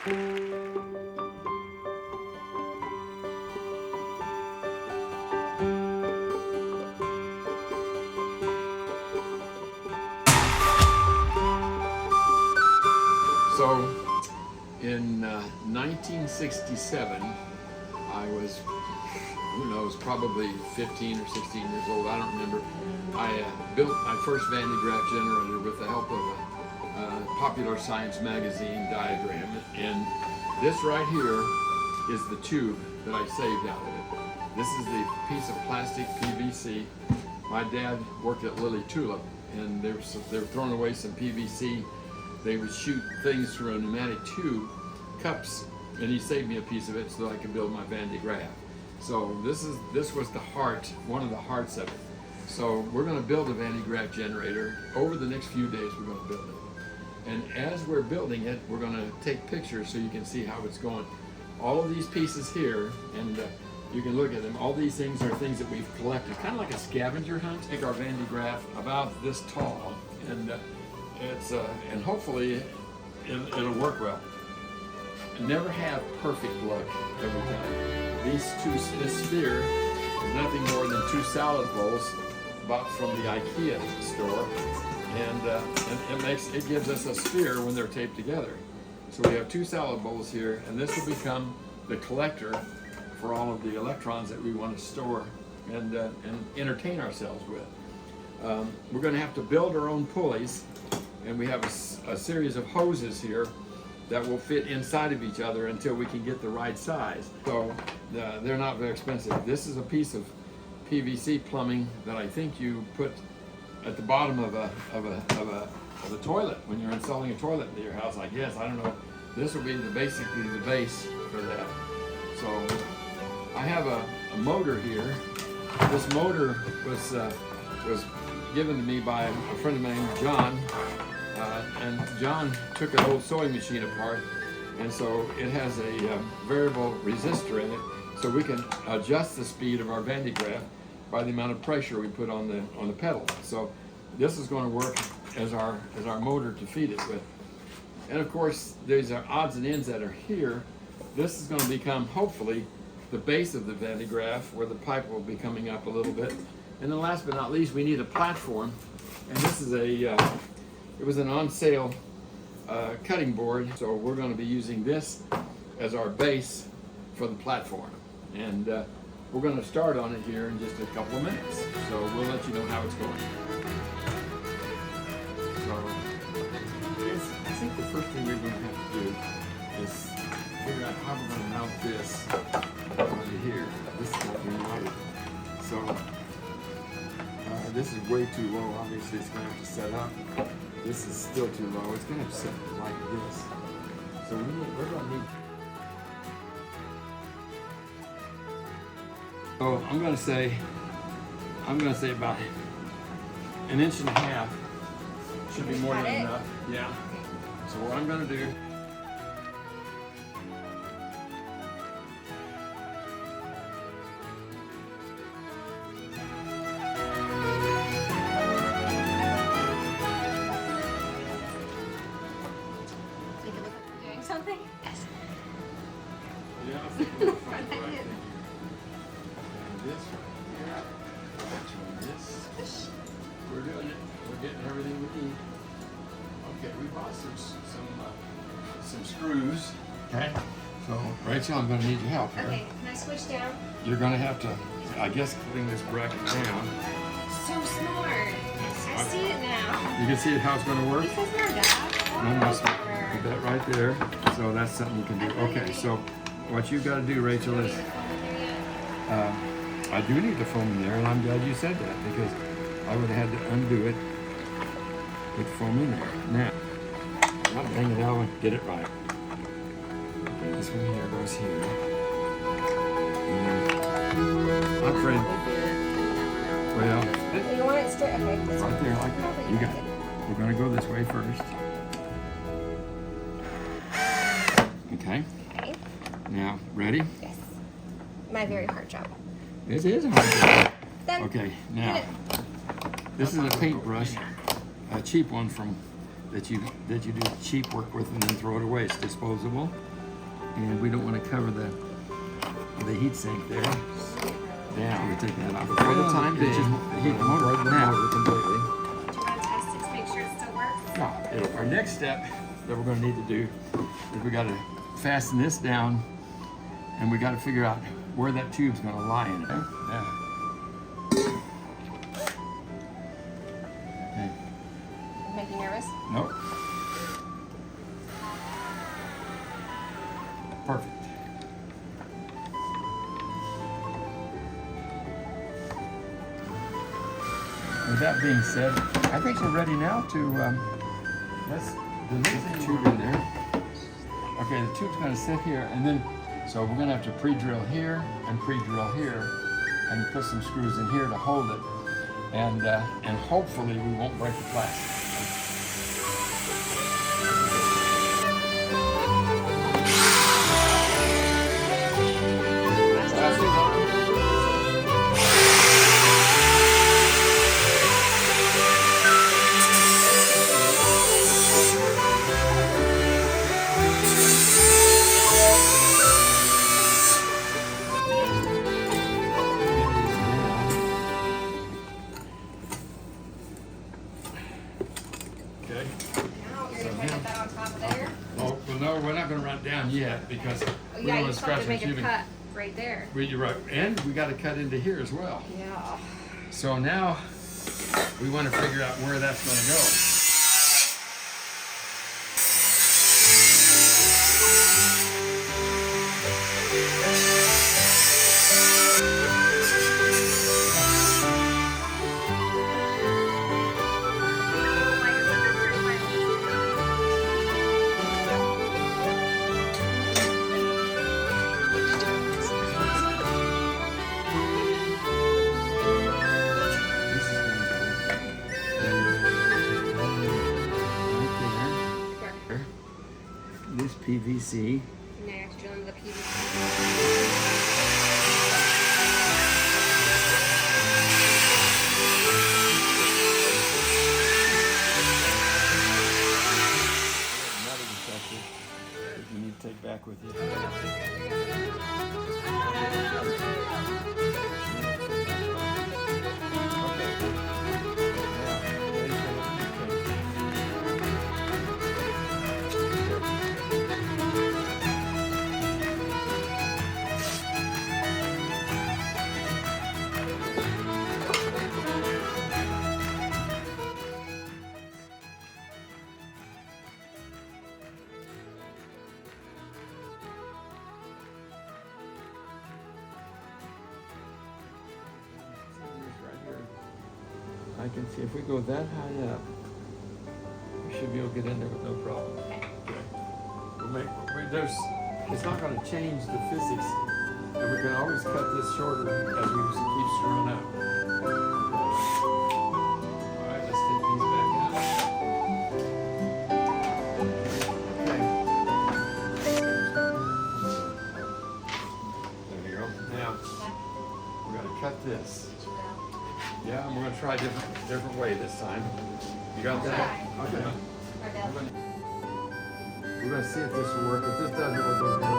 So in 1967, I was, who knows, probably 15 or 16 years old, I don't remember. I built my first Van de Graaff generator with the help of a popular science magazine diagram. And this right here is the tube that I saved out of it. This is the piece of plastic PVC. My dad worked at Lily Tulip, and they were throwing away some PVC. They would shoot things through a pneumatic tube, cups, and he saved me a piece of it so that I could build my Van de Graaff. So this was the heart, one of the hearts of it. So we're going to build a Van de Graaff generator. Over the next few days, we're going to build it. And as we're building it, we're going to take pictures so you can see how it's going. All of these pieces here, and you can look at them. All these things are things that we've collected, kind of like a scavenger hunt. Take our Van de Graaff about this tall, and and hopefully it'll work well. Never have perfect luck every time. This sphere is nothing more than 2 salad bowls bought from the IKEA store, and it gives us a sphere when they're taped together. So we have 2 salad bowls here, and this will become the collector for all of the electrons that we want to store and entertain ourselves with. We're going to have to build our own pulleys, and we have a series of hoses here that will fit inside of each other until we can get the right size. So they're not very expensive. This is a piece of PVC plumbing that I think you put at the bottom of a toilet when you're installing a toilet in your house, I guess. I don't know. This will be basically the base for that. So I have a motor here. This motor was given to me by a friend of mine, John. And John took an old sewing machine apart, and so it has a variable resistor in it, so we can adjust the speed of our Van de Graaff by the amount of pressure we put on the pedal. So this is going to work as our motor to feed it with. And of course, these are odds and ends that are here. This is going to become, hopefully, the base of the Van de Graaff, where the pipe will be coming up a little bit. And then last but not least, we need a platform, and this is it was an on-sale cutting board, so we're going to be using this as our base for the platform. And we're going to start on it here in just a couple of minutes, so we'll let you know how it's going. So I think the first thing we're going to have to do is figure out how we're going to mount this over here. This is what we mounted. So this is way too low. Obviously, it's going to have to set up. This is still too low. It's going to have to sit like this. So we're going to need. So I'm going to say about 1.5 inches should be more than enough. Yeah. So what I'm going to do. Something? Yes. Yeah, I think we'll find right there. This right here. This. We're doing it. We're getting everything we need. Okay, we bought some screws. Okay. So Rachel, I'm going to need your help here. Okay. Can I switch down? You're going to have to, I guess, putting this bracket down. So smart. Yes, I see it now. You can see how it's going to work. Because they're that. Almost. Put that right there. So that's something you can do. Okay, so what you've got to do, Rachel, is I do need the foam in there, and I'm glad you said that because I would have had to undo it with foam in there. Now, dang it, Alvin, get it right. Okay, this one here goes here. I'm afraid. Well, you want it straight? Okay. Right there, like that. You got it. We're going to go this way first. Okay. Okay. Now, ready? Yes. My very hard job. This is a hard job. Done. Okay, now, this is a paintbrush, a cheap one that you do cheap work with and then throw it away. It's disposable. And we don't want to cover the heat sink there. Now we take that off. For the time being, the heat won't now completely. Do you want to test it to make sure it still works? No. Our next step that we're going to need to do is we got to fasten this down, and we got to figure out where that tube's going to lie in it. Okay? Yeah. Okay. Make you nervous? Nope. Perfect. With that being said, I think we're ready now to let's the tube in there. Okay, the tube's going to sit here, and then so we're going to have to pre-drill here and pre-drill here, and put some screws in here to hold it, and hopefully we won't break the plastic. Okay. Now you're going to try to get that on top of there? Oh, well, no, we're not going to run it down yet because Oh, we yeah, don't you want to just have scratch to the make a tubing. cut right there. You're right, and we got to cut into here as well. Yeah. So now we want to figure out where that's going to go. This PVC. Now you have to drill into the PVC. Another detector that you need to take back with you. I can see if we go that high up, we should be able to get in there with no problem. Okay. It's not going to change the physics, and we can always cut this shorter as we keep screwing up. All right, let's take these back out. Okay. There you go. Now, we're going to cut this. Yeah, and we're gonna try a different way this time. You got that? Okay. We're gonna see if this will work. If this doesn't, we'll go down.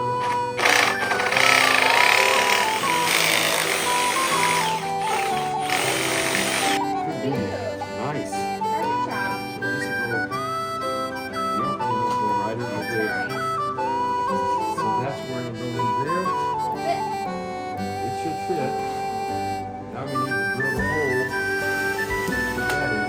Nice. Perfect job. So this will go right in right there. So that's where it'll go in there. It should fit. Now we need to drill the hole. Put that in.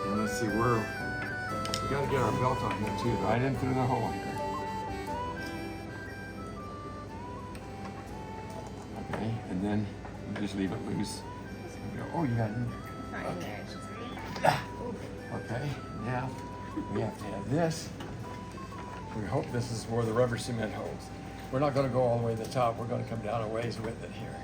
And let's see where we got to get our belt on here too, right in through the hole here. Okay, and then we just leave it loose. Oh, you got it in there. Not in there. It's just... Okay, now we have to have this. We hope this is where the rubber cement holds. We're not going to go all the way to the top. We're going to come down a ways with it here.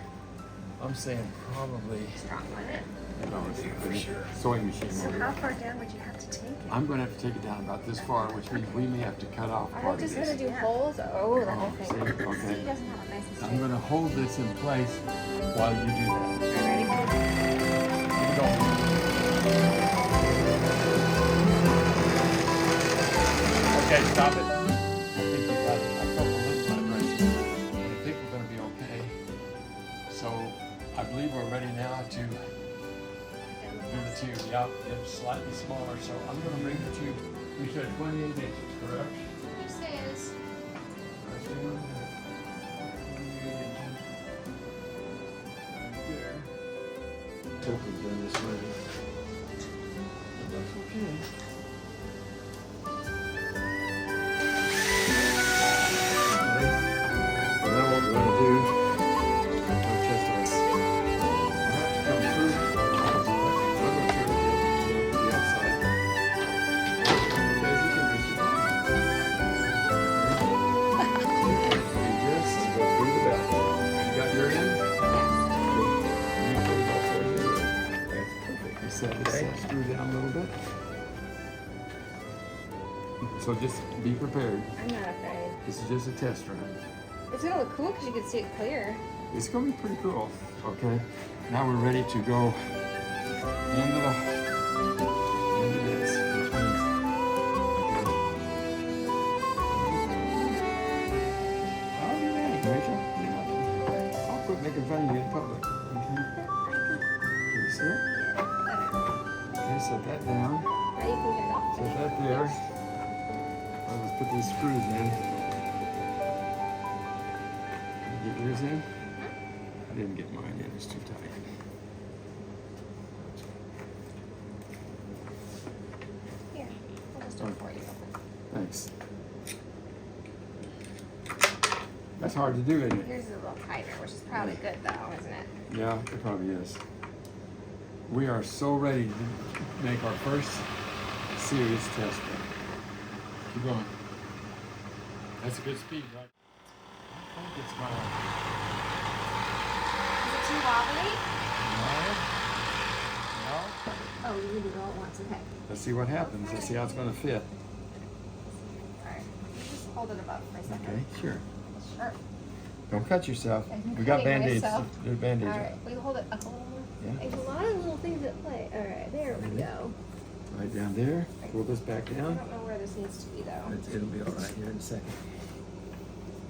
I'm saying probably. Strong on it. No, it's for sure. Sewing machine. So how far down would you have to take it? I'm going to have to take it down about this far, which means we may have to cut off I part of just this. gonna do holes. Oh, the whole See? thing. Okay. See, he doesn't have a nice and I'm straight. going to hold this in place while you do that. Are you ready for this? Here we go. Okay, stop it. I think you got it. I felt a little vibration. I think we're going to be okay. So I believe we're ready now to do the tube. Yep, it's slightly smaller. So I'm going to bring the tube. We said 28 inches, correct? He says. Right there. Hope we've done this way. But that's okay. Screw down a little bit. So just be prepared. I'm not afraid. This is just a test run. It's gonna look cool because you can see it clear. It's gonna be pretty cool. Okay. Now we're ready to go into this. Which means, oh, you're ready, Rachel. I'll quit making fun of you in public. Okay. Can you see it? Okay, set that down. Now you can get it off. Set that there. Let's put these screws in. Get yours in? I didn't get mine in, it's too tight. Here, I'll just do it for you. Thanks. That's hard to do, isn't it? Yours is a little tighter, which is probably good though, isn't it? Yeah, it probably is. We are so ready to make our first serious test run. Keep going. That's a good speed, right? I think it's gonna. Is it too wobbly? No. Oh, you need to go at once, okay. Let's see what happens. Let's see how it's gonna fit. Alright, just hold it above for a second. Okay, sure. Sure. Don't cut yourself. I'm We got cutting band-aids. myself. There's band-aids. Alright, we hold it up. Yeah. There's a lot of little things at play. Alright, there we go. Right down there. Pull this back I down. don't know where this needs to be though. It'll be all right here in a second.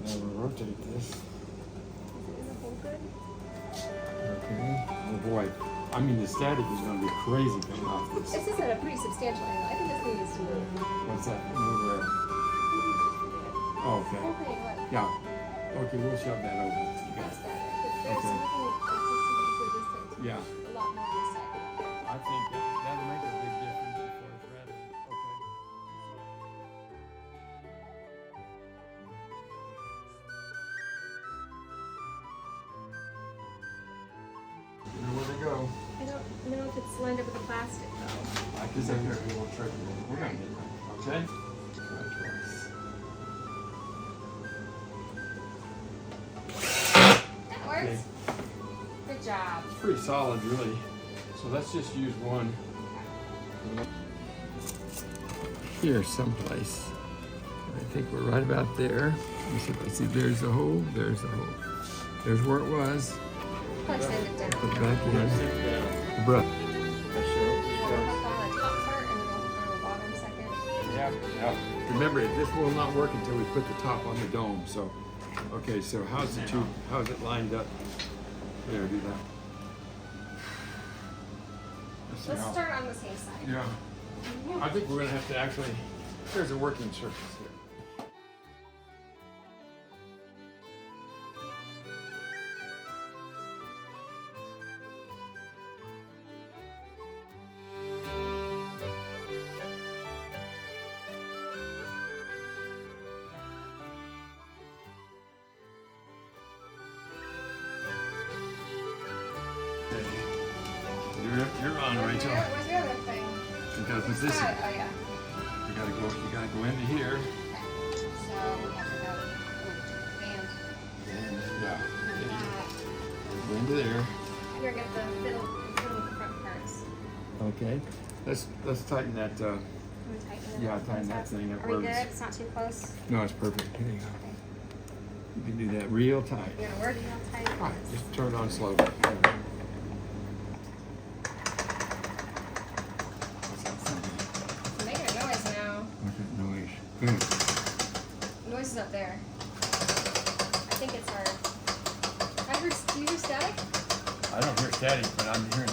Now we'll rotate this. Is it in the hole good? Okay. Oh boy. I mean, the static is going to be crazy coming off this. This is at a pretty substantial angle. I think this thing needs to move. What's that? Move where? Oh, okay. Okay, what? Yeah. Okay, we'll shove that over. You got That's it. better. There's Okay. something for this thing to Yeah. move a lot more this side. I think that'll make a big difference before it's ready. Okay. You know where they go. I don't know if it's lined up with the plastic though. I can take care of it. We'll check it. We're gonna get it. Okay? Try twice. That works. Okay. Good job. It's pretty solid, really. So let's just use one here someplace. I think we're right about there. Let me see if I see. There's the hole. There's the hole. There's where it was. Probably sand it down. Put it back in. The brush. Yeah. Remember, this will not work until we put the top on the dome. So, okay. So how's the tube? How's it lined up? There, do that. Let's see Let's how- start on the same side. Yeah. I think we're gonna have to actually. There's a working surface here. You're on, Rachel. Where's the other thing? You gotta put this in. Oh yeah. You gotta go into here. So we have to go. Oh, band. And yeah. Go into there. Here, get the fiddle with the front parts. Okay. Let's tighten that. Can we tighten it? Yeah, tighten that thing up. Are we good? It's not too close? No, it's perfect. Here you go. Okay. You can do that real tight. You're gonna work it real tight? Right, just turn it on slowly. It's making a noise now. What's that noise? Good. The noise is up there. I think it's our... Do you hear static? I don't hear static, but I'm hearing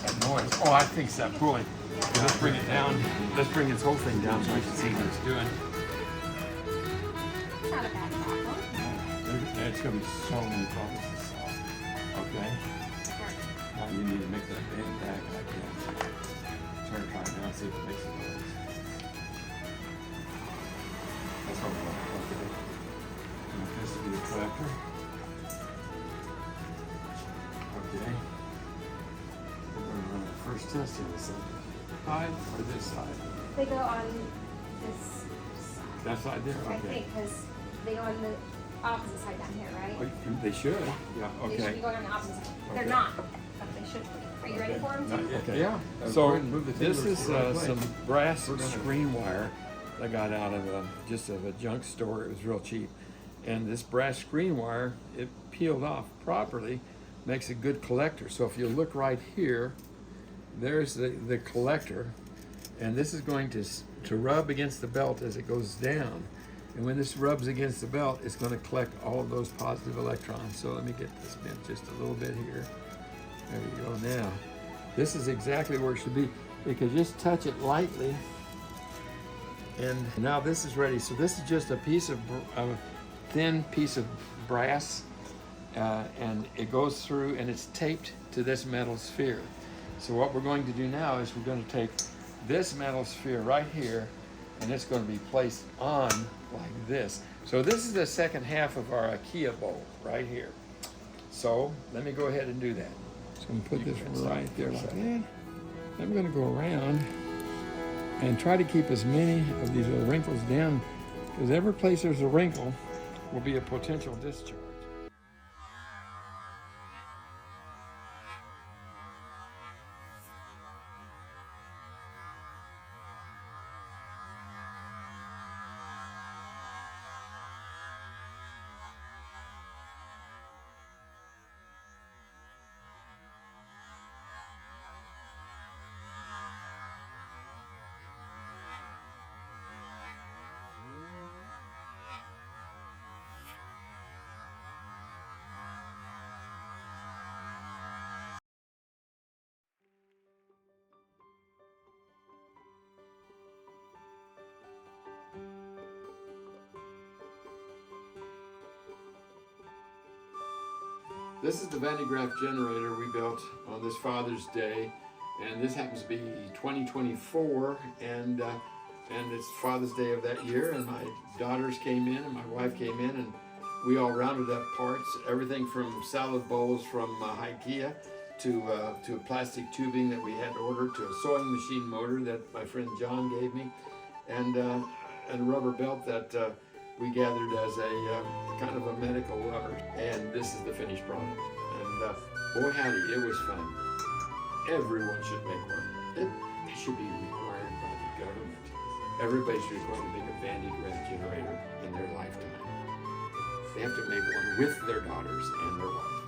that noise. Oh, I think it's that pulley. Yeah. Let's bring it down. Let's bring this whole thing down so I can see what it's doing. It's not a bad problem. It's going to be so many problems. This sauce. Okay. Now you need to make that bend back like that. Turn it right now and see if it makes a noise. That's what we want. Okay. Want this to be the collector. Okay. We're going to run the first test of this side or this side. They go on this side. That side there? I Okay. think, because they go on the opposite side down here, right? Oh, they should. Yeah, They should okay. be going on the opposite side. They're Okay. not, but they should be. Are you ready for them? Not too? yet. Okay. Yeah. Go So ahead and move the this tablets is to the right place. some brass We're gonna- screen wire I got out of just of a junk store. It was real cheap. And this brass screen wire, it peeled off properly, makes a good collector. So if you look right here, there's the collector. And this is going to rub against the belt as it goes down. And when this rubs against the belt, it's going to collect all of those positive electrons. So let me get this bent just a little bit here. There we go. Now, this is exactly where it should be. You can just touch it lightly. And now this is ready. So this is just a piece of a thin piece of brass, and it goes through and it's taped to this metal sphere. So what we're going to do now is we're going to take this metal sphere right here, and it's going to be placed on like this. So this is the second half of our IKEA bowl right here. So let me go ahead and do that. So I'm going to put this right there like that. I'm going to go around and try to keep as many of these little wrinkles down, because every place there's a wrinkle will be a potential discharge. This is the Van de Graaff generator we built on this Father's Day, and this happens to be 2024, and it's Father's Day of that year, and my daughters came in and my wife came in, and we all rounded up parts, everything from salad bowls from IKEA to plastic tubing that we had ordered, to a sewing machine motor that my friend John gave me, and a rubber belt that we gathered as a kind of a medical rubber. And this is the finished product. And boy howdy, it was fun. Everyone should make one. It should be required by the government. Everybody should be required to make a Van de Graaff generator in their lifetime. They have to make one with their daughters and their wife.